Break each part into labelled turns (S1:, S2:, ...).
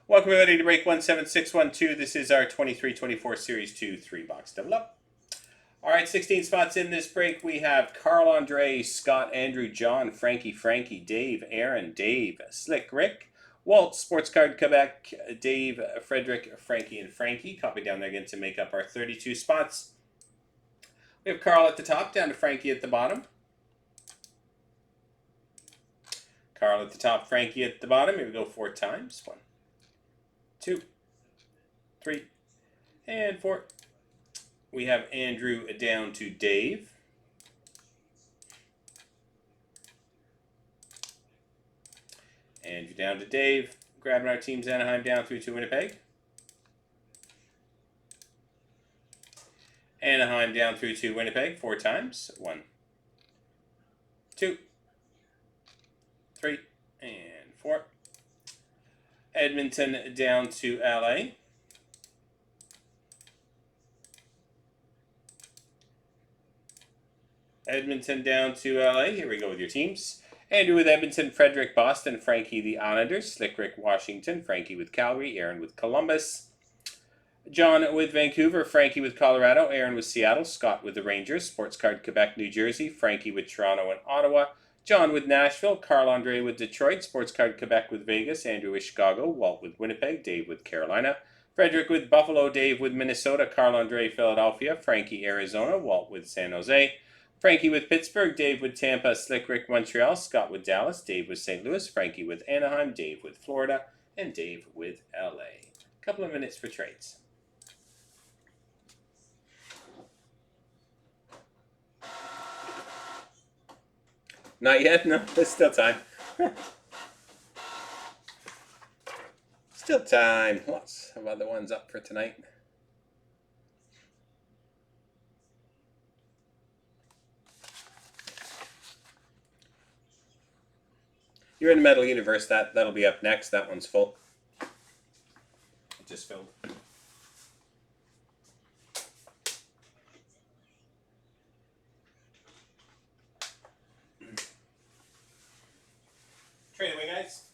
S1: Welcome everybody to break 17612. This is our 23-24 Series 2 3-box double up. Alright, 16 spots in this break. We have Carl Andre, Scott, Andrew, John, Frankie, Dave, Aaron, Dave, Slick, Rick, Walt, Sports Card Quebec, Dave, Frederick, Frankie, and Frankie. Copy down there again to make up our 32 spots. We have Carl at the top, down to Frankie at the bottom. Carl at the top, Frankie at the bottom. Here we go 4 times. 1, 2, 3, and 4. We have Andrew down to Dave. Andrew down to Dave. Grabbing our teams Anaheim down through to Winnipeg. Anaheim down through to Winnipeg 4 times. 1, 2, 3, and 4. Edmonton down to LA. Edmonton down to LA. Here we go with your teams. Andrew with Edmonton, Frederick, Boston, Frankie the Islanders, Slick Rick, Washington, Frankie with Calgary, Aaron with Columbus, John with Vancouver, Frankie with Colorado, Aaron with Seattle, Scott with the Rangers, Sports Card Quebec, New Jersey, Frankie with Toronto and Ottawa, John with Nashville, Carl Andre with Detroit, Sports Card Quebec with Vegas, Andrew with Chicago, Walt with Winnipeg, Dave with Carolina, Frederick with Buffalo, Dave with Minnesota, Carl Andre Philadelphia, Frankie Arizona, Walt with San Jose, Frankie with Pittsburgh, Dave with Tampa, Slick Rick Montreal, Scott with Dallas, Dave with St. Louis, Frankie with Anaheim, Dave with Florida, and Dave with LA. A couple of minutes for trades. Not yet? No, there's still time. Still time. Lots of other ones up for tonight. You're in the Metal Universe. That'll be up next. That one's full. It just filled. Trade away, guys.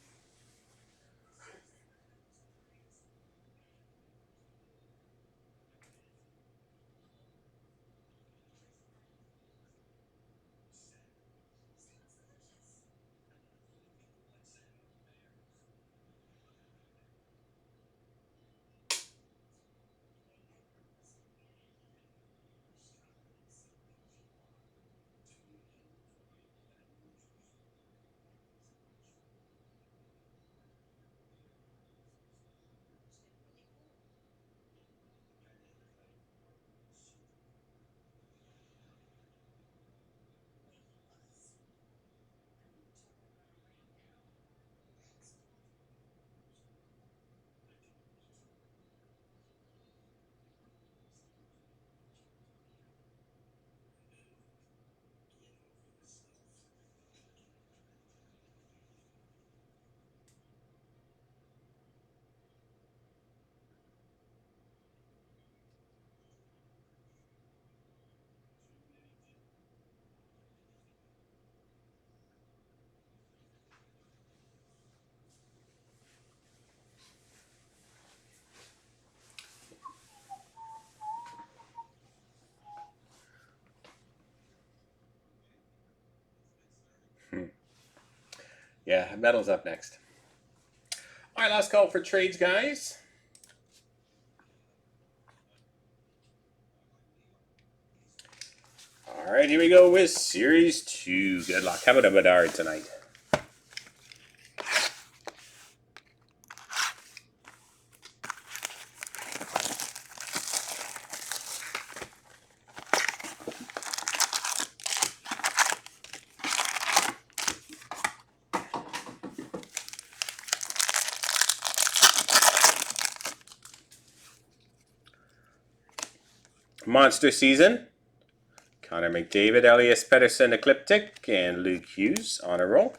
S1: Yeah, Metal's up next. All right, last call for trades, guys. All right, here we go with Series 2. Good luck. How about a Bedard tonight? Monster Season. Connor McDavid, Elias Pettersson, Ecliptic, and Luke Hughes on a roll.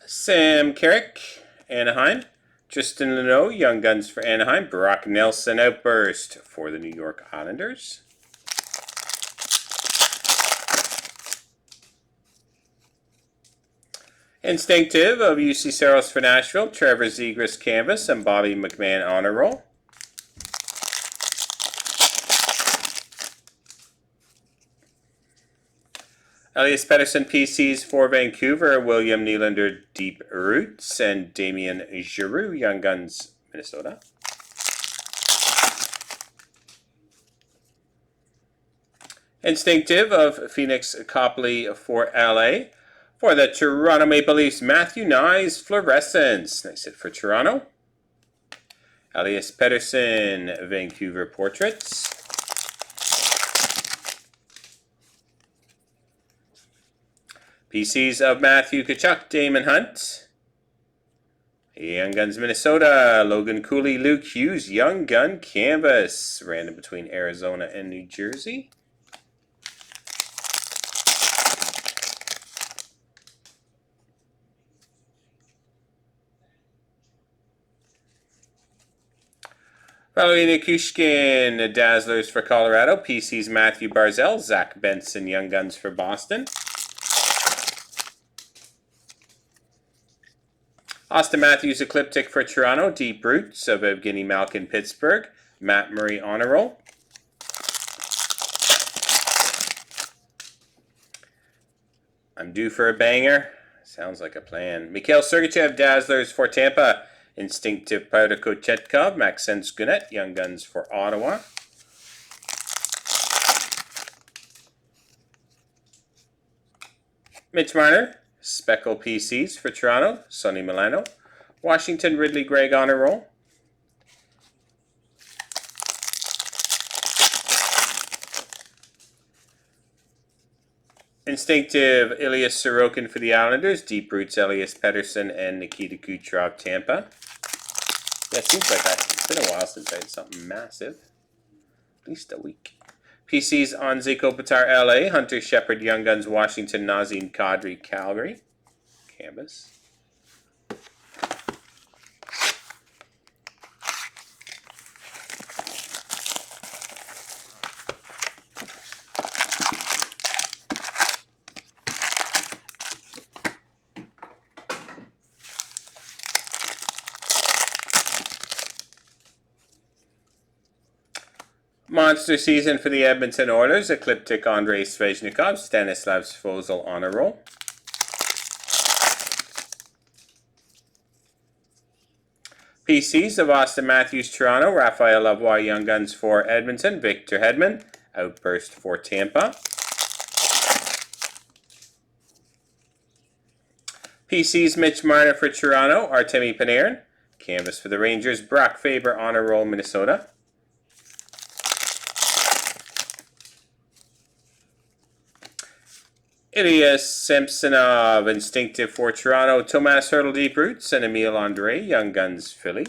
S1: Sam Carrick, Anaheim. Tristan Luneau, Young Guns for Anaheim. Brock Nelson, Outburst for the New York Islanders. Instinctive of UC Saros for Nashville, Trevor Zegras canvas, and Bobby McMahon honor roll. Elias Pettersson PCs for Vancouver, William Nylander Deep Roots, and Damien Giroux Young Guns, Minnesota. Instinctive of Phoenix Copley for LA. For the Toronto Maple Leafs, Matthew Knies Fluorescence. Nice hit for Toronto. Elias Pettersson, Vancouver Portraits. PCs of Matthew Tkachuk, Damon Hunt. Young Guns, Minnesota, Logan Cooley, Luke Hughes, Young Gun Canvas. Random between Arizona and New Jersey. Valerie Nikushkin, Dazzlers for Colorado. PC's Matthew Barzell, Zach Benson, Young Guns for Boston. Austin Matthews, Ecliptic for Toronto. Deep Roots of Evgeny Malkin, Pittsburgh. Matt Murray, honor roll. I'm due for a banger. Sounds like a plan. Mikhail Sergachev, Dazzlers for Tampa. Instinctive Pyotr Kochetkov, Maxence Gounet, Young Guns for Ottawa. Mitch Marner, Speckle PCs for Toronto, Sonny Milano. Washington, Ridley Gregg honor roll. Instinctive Ilya Sorokin for the Islanders, Deep Roots Elias Pettersson, and Nikita Kucherov Tampa. Yeah, it seems like it's been a while since I had something massive. At least a week. PCs on Zico Pitar LA, Hunter Shepard Young Guns Washington, Nazem Kadri Calgary. Canvas. Monster season for the Edmonton Oilers, Ecliptic Andrei Svechnikov, Stanislav Svozil honor roll. PCs of Austin Matthews Toronto, Raphael Lavoie Young Guns for Edmonton, Victor Hedman, Outburst for Tampa. PCs Mitch Marner for Toronto, Artemi Panarin, canvas for the Rangers, Brock Faber honor roll Minnesota. Ilya Samsonov, Instinctive for Toronto, Tomas Hertl Deep Roots, and Emile Andre, Young Guns Philly.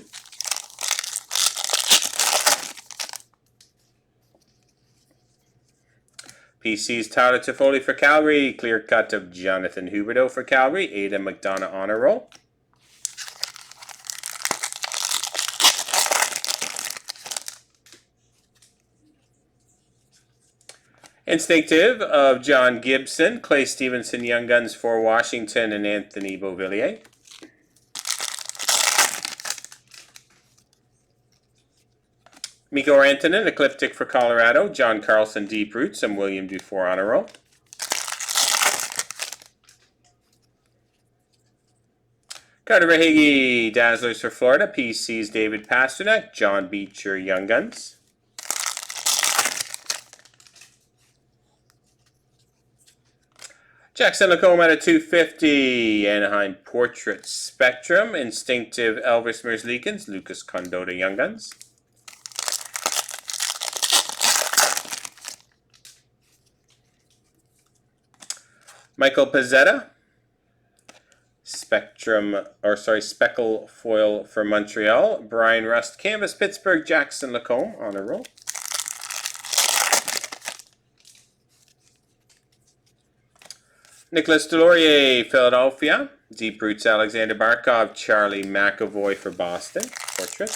S1: PC's Tyler Toffoli for Calgary, Clear Cut of Jonathan Huberdeau for Calgary, Aidan McDonough honor roll. Instinctive of John Gibson, Clay Stevenson Young Guns for Washington, and Anthony Beauvillier. Mikko Rantanen, Ecliptic for Colorado, John Carlson Deep Roots, and William Dufour honor roll. Carter Verhaeghe, Dazzlers for Florida, PC's David Pasternak, John Beecher Young Guns. Jackson Lacombe at a 250, Anaheim Portrait Spectrum, Instinctive Elvis Merzlikins, Lucas Condotta Young Guns. Michael Pezzetta, Speckle Foil for Montreal, Brian Rust Canvas Pittsburgh, Jackson Lacombe honor roll. Nicholas Delorier, Philadelphia. Deep Roots, Alexander Barkov, Charlie McAvoy for Boston. Portrait.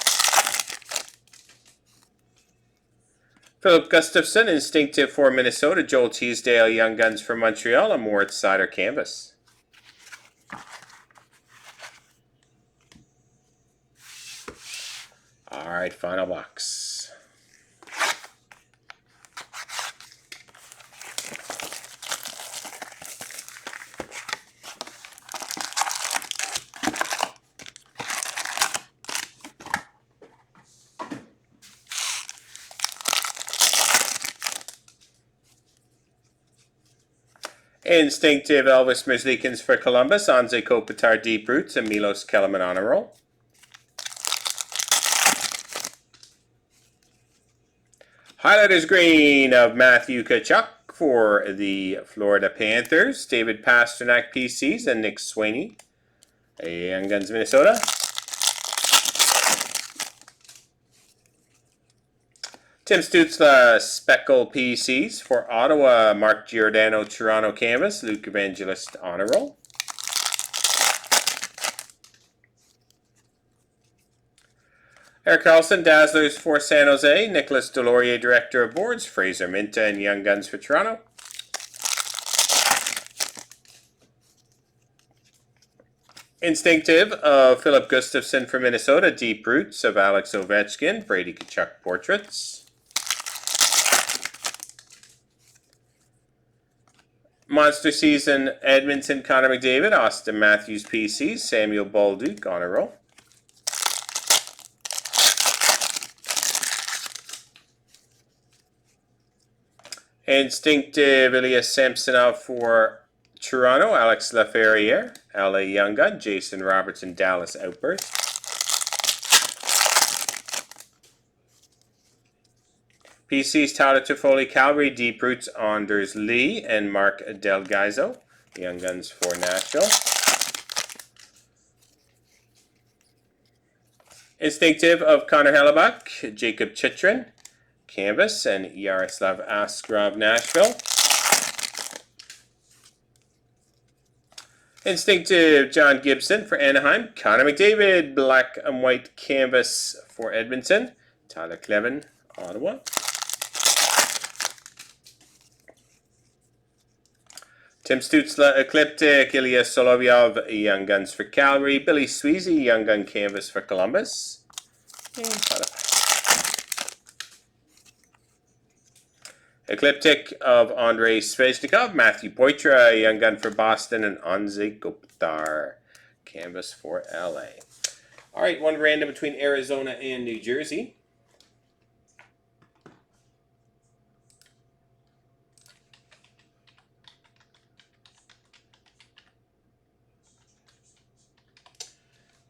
S1: Philip Gustafson, Instinctive for Minnesota. Joel Teasdale, Young Guns for Montreal. And Moritz Seider Canvas. Alright, final box. Instinctive Elvis Merzlikins for Columbus, Anze Kopitar Deep Roots, and Milos Kelemen on a roll. Highlighters green of Matthew Tkachuk for the Florida Panthers, David Pastrnak PCs, and Nick Sweeney, Young Guns Minnesota. Tim Stützle Speckle PCs for Ottawa, Mark Giordano Toronto Canvas, Luke Evangelist on a roll. Eric Carlson Dazzlers for San Jose, Nicholas Delorier Director of Boards, Fraser Minta and Young Guns for Toronto. Instinctive of Philip Gustafson for Minnesota, Deep Roots of Alex Ovechkin, Brady Tkachuk Portraits. Monster Season Edmonton Connor McDavid, Austin Matthews PCs, Samuel Bolduc on a roll. Instinctive Elias Samsonov for Toronto, Alex Laferriere, LA Young Gun, Jason Robertson Dallas Outburst. PC's Tyler Toffoli Calgary, Deep Roots Anders Lee and Mark Del Gaizo, Young Guns for Nashville. Instinctive of Connor Hellebuck, Jacob Chitrin, Canvas, and Yaroslav Askarov Nashville. Instinctive John Gibson for Anaheim, Connor McDavid, Black and White Canvas for Edmonton, Tyler Clevin, Ottawa. Tim Stützle Ecliptic, Ilya Solovyov, Young Guns for Calgary, Billy Sweezy, Young Gun Canvas for Columbus. Ecliptic of Andrei Svechnikov, Matthew Poitras, Young Gun for Boston, and Anze Kopitar, Canvas for LA. Alright, one random between Arizona and New Jersey.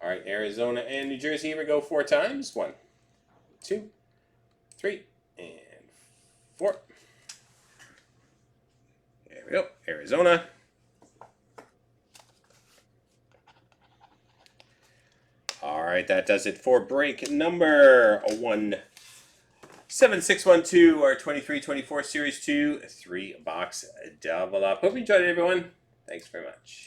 S1: Alright, Arizona and New Jersey, here we go 4 times. 1, 2, 3, and 4. There we go, Arizona. Alright, that does it for break number 17612, our 23-24 Series 2 3-box double up. Hope you enjoyed it, everyone. Thanks very much.